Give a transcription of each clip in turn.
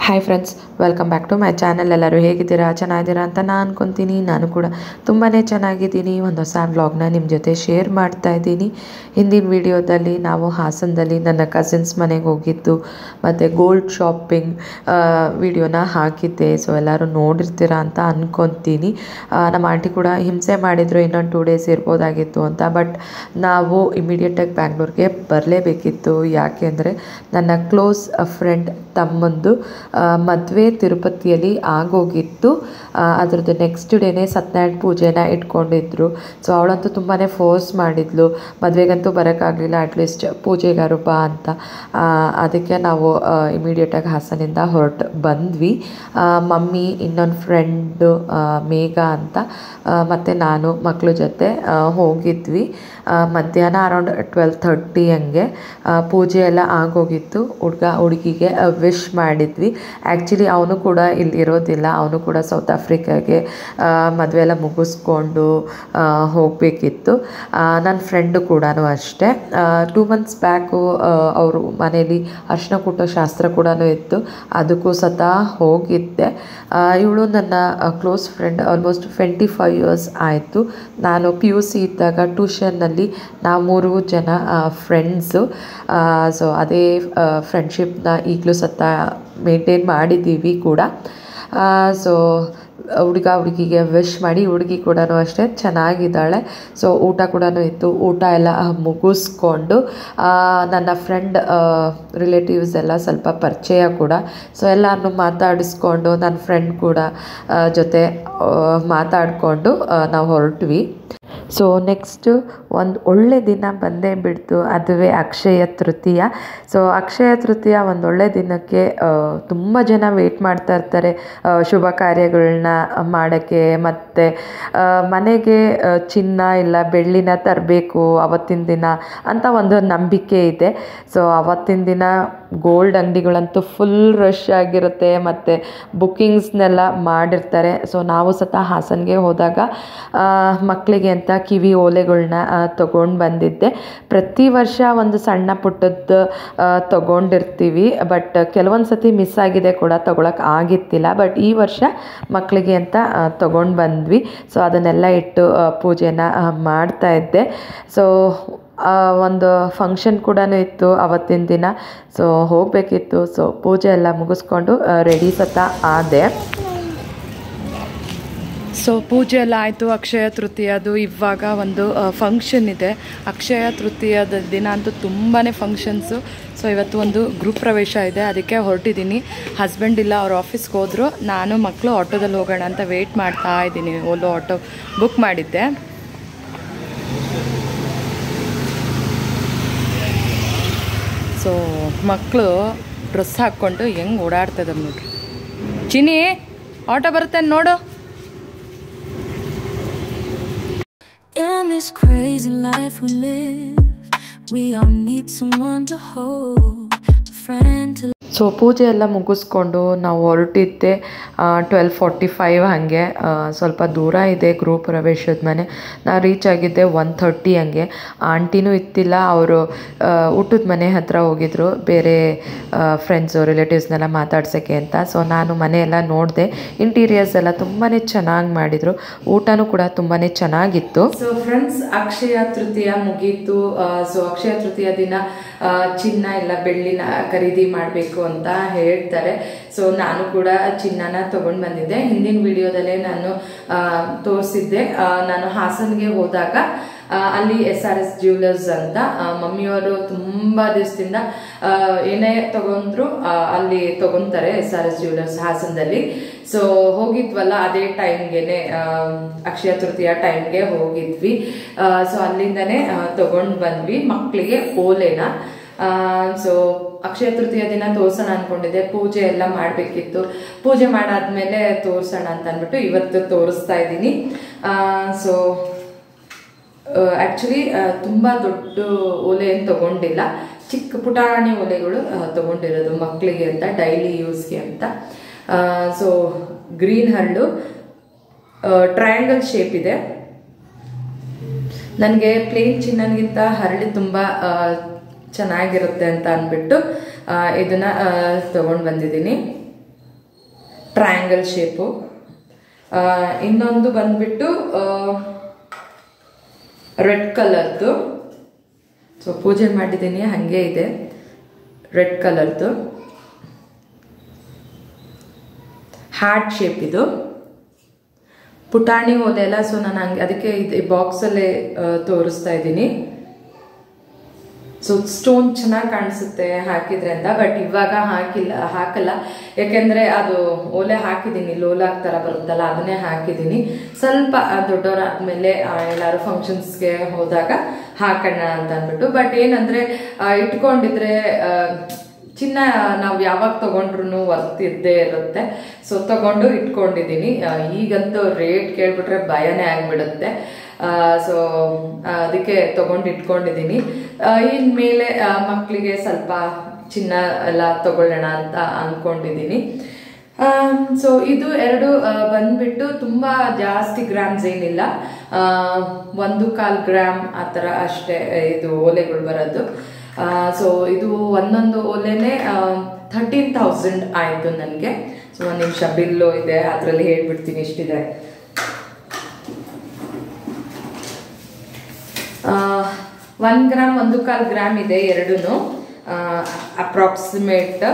Hi friends, welcome back to my channel. ಎಲ್ಲರೂ ಹೇಗಿದ್ದೀರಾ? ಚೆನ್ನಾಗಿದ್ದೀರಾ ಅಂತ ನಾನು ಅನ್ಕೊತೀನಿ. ನಾನು ಕೂಡ ತುಂಬಾ ಚೆನ್ನಾಗಿದ್ದೀನಿ. ಒಂದು ಹೊಸ ವ್ಲಾಗ್ನ ನಿಮ್ಮ ಜೊತೆ ಶೇರ್ ಮಾಡ್ತಾ ಇದ್ದೀನಿ. ಹಿಂದಿನ ವಿಡಿಯೋದಲ್ಲಿ ನಾವು ಹಾಸನದಲ್ಲಿ ನನ್ನ ಕಸಿನ್ಸ್ ಮನೆಗೆ ಹೋಗಿದ್ದು ಮತ್ತು ಗೋಲ್ಡ್ ಶಾಪಿಂಗ್ ವಿಡಿಯೋನ ಹಾಕಿದ್ದೆ. ಸೊ ಎಲ್ಲರೂ ನೋಡಿರ್ತೀರಾ ಅಂತ ಅಂದ್ಕೊತೀನಿ. ನಮ್ಮ ಆಂಟಿ ಕೂಡ ಹಿಂಸೆ ಮಾಡಿದರು, ಇನ್ನೊಂದು 2 ಡೇಸ್ ಇರ್ಬೋದಾಗಿತ್ತು ಅಂತ. ಬಟ್ ನಾವು ಇಮಿಡಿಯೇಟಾಗಿ ಬ್ಯಾಂಗ್ಳೂರಿಗೆ ಬರಲೇಬೇಕಿತ್ತು. ಯಾಕೆ ಅಂದರೆ ನನ್ನ ಕ್ಲೋಸ್ ಫ್ರೆಂಡ್ ತಮ್ಮಂದು ಮದುವೆ ತಿರುಪತಿಯಲ್ಲಿ ಆಗೋಗಿತ್ತು. ಅದರದ್ದು ನೆಕ್ಸ್ಟ್ ಡೇನೇ ಸತ್ಯನಾರಾಯಣ ಪೂಜೆನ ಇಟ್ಕೊಂಡಿದ್ರು. ಸೊ ಅವಳಂತೂ ತುಂಬಾ ಫೋರ್ಸ್ ಮಾಡಿದ್ಲು, ಮದುವೆಗಂತೂ ಬರೋಕ್ಕಾಗಲಿಲ್ಲ, ಅಟ್ಲೀಸ್ಟ್ ಪೂಜೆಗಾರು ಬಾ ಅಂತ. ಅದಕ್ಕೆ ನಾವು ಇಮಿಡಿಯೇಟಾಗಿ ಹಾಸನಿಂದ ಹೊರಟು ಬಂದ್ವಿ. ಮಮ್ಮಿ, ಇನ್ನೊಂದು ಫ್ರೆಂಡು ಮೇಘ ಅಂತ, ಮತ್ತು ನಾನು ಮಕ್ಕಳ ಜೊತೆ ಹೋಗಿದ್ವಿ. ಮಧ್ಯಾಹ್ನ ಅರೌಂಡ್ 12:30 ಹಂಗೆ ಪೂಜೆ ಎಲ್ಲ ಆಗೋಗಿತ್ತು. ಹುಡುಗಿಗೆ ವಿಶ್ ಮಾಡಿದ್ವಿ. ಆ್ಯಕ್ಚುಲಿ ಅವನು ಕೂಡ ಇಲ್ಲಿ ಇರೋದಿಲ್ಲ, ಅವನು ಕೂಡ ಸೌತ್ ಆಫ್ರಿಕಾಗೆ ಮದುವೆ ಎಲ್ಲ ಮುಗಿಸ್ಕೊಂಡು ಹೋಗಬೇಕಿತ್ತು. ನನ್ನ ಫ್ರೆಂಡು ಕೂಡ ಅಷ್ಟೇ. 2 months ಬ್ಯಾಕು ಅವರು ಮನೇಲಿ ಅರಿಶಿನ ಕುಟ್ಟೋ ಶಾಸ್ತ್ರ ಕೂಡ ಇತ್ತು, ಅದಕ್ಕೂ ಹೋಗಿದ್ದೆ. ಇವಳು ನನ್ನ ಕ್ಲೋಸ್ ಫ್ರೆಂಡ್, ಆಲ್ಮೋಸ್ಟ್ 25 years ಆಯಿತು. ನಾನು PUC ಇದ್ದಾಗ ಟ್ಯೂಷನ್ನಲ್ಲಿ ನಾವು 3 ಜನ ಫ್ರೆಂಡ್ಸು. ಸೊ ಅದೇ ಫ್ರೆಂಡ್ಶಿಪ್ನ ಈಗಲೂ ಮೇಂಟೈನ್ ಮಾಡಿದ್ದೀವಿ ಕೂಡ. ಸೊ ಹುಡುಗಿಗೆ ವಿಶ್ ಮಾಡಿ, ಹುಡುಗಿ ಕೂಡ ಅಷ್ಟೇ ಚೆನ್ನಾಗಿದ್ದಾಳೆ. ಸೊ ಊಟ ಕೂಡ ಇತ್ತು. ಊಟ ಎಲ್ಲ ಮುಗಿಸ್ಕೊಂಡು ನನ್ನ ಫ್ರೆಂಡ್ ರಿಲೇಟಿವ್ಸ್ ಎಲ್ಲ ಸ್ವಲ್ಪ ಪರಿಚಯ ಕೂಡ. ಸೊ ಎಲ್ಲರನ್ನೂ ಮಾತಾಡಿಸ್ಕೊಂಡು ನನ್ನ ಫ್ರೆಂಡ್ ಕೂಡ ಜೊತೆ ಮಾತಾಡಿಕೊಂಡು ನಾವು ಹೊರಟ್ವಿ. ಸೊ ನೆಕ್ಸ್ಟು ಒಂದು ಒಳ್ಳೆ ದಿನ ಬಂದೇ ಬಿಡ್ತು, ಅದುವೇ ಅಕ್ಷಯ ತೃತೀಯ. ಸೊ ಅಕ್ಷಯ ತೃತೀಯ ಒಂದು ಒಳ್ಳೆ ದಿನಕ್ಕೆ ತುಂಬ ಜನ ವೆಯ್ಟ್ ಮಾಡ್ತಾ ಇರ್ತಾರೆ ಶುಭ ಕಾರ್ಯಗಳನ್ನ ಮಾಡೋಕ್ಕೆ. ಮತ್ತು ಮನೆಗೆ ಚಿನ್ನ ಇಲ್ಲ ಬೆಳ್ಳಿನ ತರಬೇಕು ಅವತ್ತಿನ ದಿನ ಅಂತ ಒಂದು ನಂಬಿಕೆ ಇದೆ. ಸೊ ಅವತ್ತಿನ ದಿನ ಗೋಲ್ಡ್ ಅಂಗಡಿಗಳಂತೂ ಫುಲ್ ರಶ್ ಆಗಿರುತ್ತೆ, ಮತ್ತು ಬುಕ್ಕಿಂಗ್ಸ್ನೆಲ್ಲ ಮಾಡಿರ್ತಾರೆ. ಸೊ ನಾವು ಹಾಸನ್ಗೆ ಹೋದಾಗ ಮಕ್ಕಳಿಗೆ ಅಂತ ಕಿವಿ ಓಲೆಗಳನ್ನ ತೊಗೊಂಡು ಬಂದಿದ್ದೆ. ಪ್ರತಿ ವರ್ಷ ಒಂದು ಸಣ್ಣ ಪುಟ್ಟದ್ದು ತೊಗೊಂಡಿರ್ತೀವಿ, ಬಟ್ ಕೆಲವೊಂದು ಸತಿ ಮಿಸ್ ಆಗಿದೆ ಕೂಡ, ತೊಗೊಳಕ್ಕೆ ಆಗಿತ್ತಿಲ್ಲ. ಬಟ್ ಈ ವರ್ಷ ಮಕ್ಕಳಿಗೆ ಅಂತ ತೊಗೊಂಡು ಬಂದ್ವಿ. ಸೊ ಅದನ್ನೆಲ್ಲ ಇಟ್ಟು ಪೂಜೆನ ಮಾಡ್ತಾಯಿದ್ದೆ. ಸೊ ಒಂದು ಫಂಕ್ಷನ್ ಕೂಡ ಇತ್ತು ಅವತ್ತಿನ ದಿನ. ಸೊ ಹೋಗಬೇಕಿತ್ತು. ಸೊ ಪೂಜೆ ಎಲ್ಲ ಮುಗಿಸ್ಕೊಂಡು ರೆಡಿ ಆದೆ. ಸೊ ಪೂಜೆ ಎಲ್ಲ ಆಯಿತು. ಅಕ್ಷಯ ತೃತೀಯದು ಇವಾಗ ಒಂದು ಫಂಕ್ಷನ್ ಇದೆ. ಅಕ್ಷಯ ತೃತೀಯದ ದಿನ ಅಂತೂ ತುಂಬಾ ಫಂಕ್ಷನ್ಸು. ಸೊ ಇವತ್ತು ಒಂದು ಗೃಹ ಪ್ರವೇಶ ಇದೆ, ಅದಕ್ಕೆ ಹೊರಟಿದ್ದೀನಿ. ಹಸ್ಬೆಂಡ್ ಇಲ್ಲ, ಅವ್ರು ಆಫೀಸ್ಗೆ ಹೋದರು. ನಾನು ಮಕ್ಕಳು ಆಟೋದಲ್ಲಿ ಹೋಗೋಣ ಅಂತ ವೆಯ್ಟ್ ಮಾಡ್ತಾ ಇದ್ದೀನಿ. ಓಲೋ ಆಟೋ ಬುಕ್ ಮಾಡಿದ್ದೆ. ಸೊ ಮಕ್ಕಳು ಡ್ರೆಸ್ ಹಾಕ್ಕೊಂಡು ಹೆಂಗೆ ಓಡಾಡ್ತದೆ ನೋಡ್ರಿ. ಚಿನ್ನಿ, ಆಟೋ ಬರುತ್ತೆ ನೋಡು. In this crazy life we live, we all need someone to hold, a friend to. So ಪೂಜೆ ಎಲ್ಲ ಮುಗಿಸ್ಕೊಂಡು ನಾವು ಹೊರಟಿದ್ದೆ 12:45 ಹಾಗೆ. ಸ್ವಲ್ಪ ದೂರ ಇದೆ ಗೃಹ ಪ್ರವೇಶದ ಮನೆ. ನಾವು ರೀಚ್ ಆಗಿದ್ದೆ 1:30 ಹಂಗೆ. ಆಂಟಿನೂ ಇತ್ತಿಲ್ಲ, ಅವರು ಊಟದ ಮನೆ ಹತ್ರ ಹೋಗಿದ್ರು ಬೇರೆ ಫ್ರೆಂಡ್ಸು ರಿಲೇಟಿವ್ಸ್ನೆಲ್ಲ ಮಾತಾಡ್ಸೋಕ್ಕೆ ಅಂತ. ಸೊ ನಾನು ಮನೆಯೆಲ್ಲ ನೋಡಿದೆ, ಇಂಟೀರಿಯರ್ಸ್ ಎಲ್ಲ ತುಂಬಾ ಚೆನ್ನಾಗಿ ಮಾಡಿದರು, ಊಟನೂ ಕೂಡ ತುಂಬಾ ಚೆನ್ನಾಗಿತ್ತು. ಸೊ ಫ್ರೆಂಡ್ಸ್, ಅಕ್ಷಯ ತೃತೀಯ ಮುಗೀತು. ಸೊ ಅಕ್ಷಯ ತೃತೀಯ ದಿನ ಚಿನ್ನ ಇಲ್ಲ ಬೆಳ್ಳಿನ ಖರೀದಿ ಮಾಡಬೇಕು ಅಂತ ಹೇಳ್ತಾರೆ. ಸೊ ನಾನು ಕೂಡ ಚಿನ್ನನ ತಗೊಂಡು ಬಂದಿದ್ದೆ. ಹಿಂದಿನ ವಿಡಿಯೋದಲ್ಲೇ ನಾನು ತೋರಿಸಿದ್ದೆ. ನಾನು ಹಾಸನ್ಗೆ ಹೋದಾಗ ಅಲ್ಲಿ SRS ಜ್ಯುವೆಲರ್ಸ್ ಅಂತ, ಮಮ್ಮಿಯವರು ತುಂಬ ದಿವಸದಿಂದ ಏನೇ ತಗೊಂಡ್ರು ಅಲ್ಲಿ ತಗೊಂತಾರೆ, SRS ಜ್ಯುವೆಲರ್ಸ್ ಹಾಸನದಲ್ಲಿ. ಸೊ ಹೋಗಿದ್ವಲ್ಲ, ಅದೇ ಟೈಮ್ಗೆನೆ ಅಕ್ಷಯ ತೃತೀಯ ಟೈಮ್ಗೆ ಹೋಗಿದ್ವಿ. ಸೊ ಅಲ್ಲಿಂದನೇ ತಗೊಂಡು ಬಂದ್ವಿ ಮಕ್ಕಳಿಗೆ ಓಲೆನ. ಸೊ ಅಕ್ಷಯ ತೃತೀಯ ದಿನ ತೋರ್ಸೋಣ ಅನ್ಕೊಂಡಿದ್ದೆ, ಪೂಜೆ ಎಲ್ಲ ಮಾಡಬೇಕಿತ್ತು. ಪೂಜೆ ಮಾಡಾದ್ಮೇಲೆ ತೋರ್ಸೋಣ ಅಂತ ಅಂದ್ಬಿಟ್ಟು ಇವತ್ತು ತೋರಿಸ್ತಾ ಇದ್ದೀನಿ. ಸೊ ಆ್ಯಕ್ಚುಲಿ ತುಂಬ ದೊಡ್ಡ ಓಲೆ ಏನು ತೊಗೊಂಡಿಲ್ಲ, ಚಿಕ್ಕ ಪುಟಾಣಿ ಓಲೆಗಳು ತೊಗೊಂಡಿರೋದು ಮಕ್ಕಳಿಗೆ ಅಂತ, ಡೈಲಿ ಯೂಸ್ಗೆ ಅಂತ. ಸೊ ಗ್ರೀನ್ ಹರಳು ಟ್ರಯಾಂಗಲ್ ಶೇಪ್ ಇದೆ. ನನಗೆ ಪ್ಲೇನ್ ಚಿನ್ನಗಿಂತ ಹರಳಿ ತುಂಬ ಚೆನ್ನಾಗಿರುತ್ತೆ ಅಂತ ಅಂದ್ಬಿಟ್ಟು ಇದನ್ನು ತೊಗೊಂಡು ಬಂದಿದ್ದೀನಿ. Triangle shape. ಇನ್ನೊಂದು ಬಂದ್ಬಿಟ್ಟು ರೆಡ್ ಕಲರ್ದು. ಸೊ ಪೂಜೆ ಮಾಡಿದ್ದೀನಿ, ಹಾಗೆ ಇದೆ ರೆಡ್ ಕಲರ್ದು ಹಾರ್ಟ್ ಶೇಪ್. ಇದು ಪುಟಾಣಿ ಓಲೆ ಅಲ್ಲ, ಸೊ ನಾನು ಹಂಗೆ ಅದಕ್ಕೆ ಇದು ಬಾಕ್ಸಲ್ಲೇ ತೋರಿಸ್ತಾ ಇದ್ದೀನಿ. ಸೊ ಸ್ಟೋನ್ ಚೆನ್ನಾಗಿ ಕಾಣಿಸುತ್ತೆ ಹಾಕಿದ್ರೆ ಅಂತ, ಬಟ್ ಇವಾಗ ಹಾಕಲ್ಲ, ಯಾಕೆಂದ್ರೆ ಅದು ಓಲೆ ಹಾಕಿದ್ದೀನಿ, ಲೋಲಾಕ್ ಥರ ಬರುತ್ತಲ್ಲ ಅದನ್ನೇ ಹಾಕಿದ್ದೀನಿ. ಸ್ವಲ್ಪ ದೊಡ್ಡವರಾದ್ಮೇಲೆ ಎಲ್ಲಾರು ಫಂಕ್ಷನ್ಸ್ಗೆ ಹೋದಾಗ ಹಾಕೋಣ ಅಂತ ಅಂದ್ಬಿಟ್ಟು. ಬಟ್ ಏನಂದ್ರೆ ಇಟ್ಕೊಂಡಿದ್ರೆ ಚಿನ್ನ ನಾವು ಯಾವಾಗ ತಗೊಂಡ್ರು ವರ್ತ್ ಇದ್ದೇ ಇರುತ್ತೆ. ಸೊ ತಗೊಂಡು ಇಟ್ಕೊಂಡಿದ್ದೀನಿ. ಈಗಂತೂ ರೇಟ್ ಕೇಳ್ಬಿಟ್ರೆ ಭಯನೇ ಆಗ್ಬಿಡುತ್ತೆ. ಸೊ ಅದಕ್ಕೆ ತಗೊಂಡು ಇಟ್ಕೊಂಡಿದ್ದೀನಿ. ಇನ್ಮೇಲೆ ಮಕ್ಕಳಿಗೆ ಸ್ವಲ್ಪ ಚಿನ್ನ ಎಲ್ಲ ತಗೊಳ್ಳೋಣ ಅಂತ ಅಂದ್ಕೊಂಡಿದ್ದೀನಿ. ಸೊ ಇದು ಎರಡು ಬಂದ್ಬಿಟ್ಟು ತುಂಬ ಜಾಸ್ತಿ ಗ್ರಾಮ್ಸ್ ಏನಿಲ್ಲ, 1.25 ಗ್ರಾಮ್ ಆ ಥರ ಅಷ್ಟೇ ಇದು ಓಲೆಗಳು ಬರೋದು. ಸೊ ಇದು ಒಂದೊಂದು ಓಲೆನೇ 13,000 ಆಯಿತು ನನಗೆ. ಸೊ ಒಂದು ನಿಮಿಷ ಬಿಲ್ಲು ಇದೆ, ಅದರಲ್ಲಿ ಹೇಳ್ಬಿಡ್ತೀನಿ ಎಷ್ಟಿದೆ. 1 ಗ್ರಾಮ್ 1.25 ಗ್ರಾಮ್ ಇದೆ ಎರಡೂ ಅಪ್ರಾಕ್ಸಿಮೇಟ್.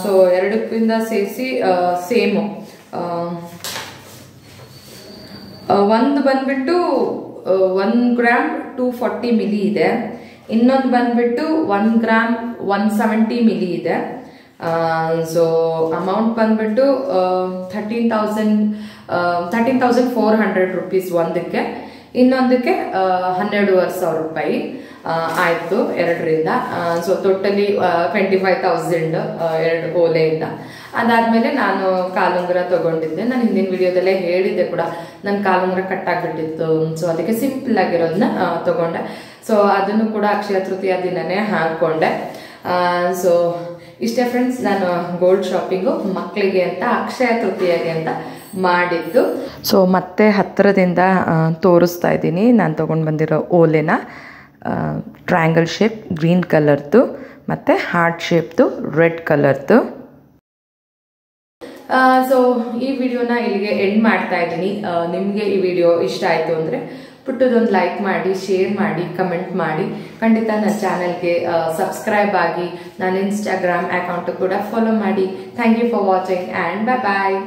ಸೊ ಎರಡಕ್ಕಿಂತ ಸೇರಿಸಿ ಸೇಮು. ಒಂದು ಬಂದ್ಬಿಟ್ಟು 1 ಗ್ರಾಮ್ 240 ಮಿಲಿ ಇದೆ. ಇನ್ನೊಂದು ಬಂದ್ಬಿಟ್ಟು 1 ಗ್ರಾಮ್ 170 ಮಿಲಿ ಇದೆ. ಸೊ ಅಮೌಂಟ್ ಬಂದ್ಬಿಟ್ಟು 13,400 ರುಪೀಸ್ ಒಂದಕ್ಕೆ. ಇನ್ನೊಂದಕ್ಕೆ 12,500 ರೂಪಾಯಿ ಆಯಿತು ಎರಡರಿಂದ. ಸೊ ಟೋಟಲಿ 25,000 ಎರಡು ಓಲೆಯಿಂದ. ಅದಾದಮೇಲೆ ನಾನು ಕಾಲುಂಗುರ ತಗೊಂಡಿದ್ದೆ. ನಾನು ಹಿಂದಿನ ವಿಡಿಯೋದಲ್ಲೇ ಹೇಳಿದ್ದೆ ಕೂಡ, ನನ್ನ ಕಾಲುಂಗುರ ಕಟ್ಟಾಗ್ಬಿಟ್ಟಿತ್ತು. ಸೊ ಅದಕ್ಕೆ ಸಿಂಪಲ್ ಆಗಿರೋದನ್ನ ತಗೊಂಡೆ. ಸೊ ಅದನ್ನು ಕೂಡ ಅಕ್ಷಯ ತೃತೀಯ ದಿನನೇ ಹಾಕ್ಕೊಂಡೆ. ಸೊ ಇಷ್ಟೇ ಫ್ರೆಂಡ್ಸ್, ನಾನು ಗೋಲ್ಡ್ ಶಾಪಿಂಗು ಮಕ್ಕಳಿಗೆ ಅಂತ ಅಕ್ಷಯ ತೃತೀಯಗೆ ಅಂತ ಮಾಡಿದ್ದು. ಸೊ ಮತ್ತೆ ಹತ್ತಿರದಿಂದ ತೋರಿಸ್ತಾ ಇದ್ದೀನಿ ನಾನು ತೊಗೊಂಡು ಬಂದಿರೋ ಓಲೆನ. ಟ್ರಯಾಂಗಲ್ ಶೇಪ್ ಗ್ರೀನ್ ಕಲರ್ದು ಮತ್ತು ಹಾರ್ಟ್ ಶೇಪ್ದು ರೆಡ್ ಕಲರ್ದು. ಸೊ ಈ ವಿಡಿಯೋನ ಇಲ್ಲಿಗೆ ಎಂಡ್ ಮಾಡ್ತಾ ಇದ್ದೀನಿ. ನಿಮಗೆ ಈ ವಿಡಿಯೋ ಇಷ್ಟ ಆಯಿತು ಅಂದರೆ ಪುಟ್ಟದೊಂದು ಲೈಕ್ ಮಾಡಿ, ಶೇರ್ ಮಾಡಿ, ಕಮೆಂಟ್ ಮಾಡಿ. ಖಂಡಿತ ನನ್ನ ಚಾನಲ್ಗೆ ಸಬ್ಸ್ಕ್ರೈಬ್ ಆಗಿ, ನನ್ನ ಇನ್ಸ್ಟಾಗ್ರಾಮ್ ಅಕೌಂಟು ಕೂಡ ಫಾಲೋ ಮಾಡಿ. Thank you for watching and bye.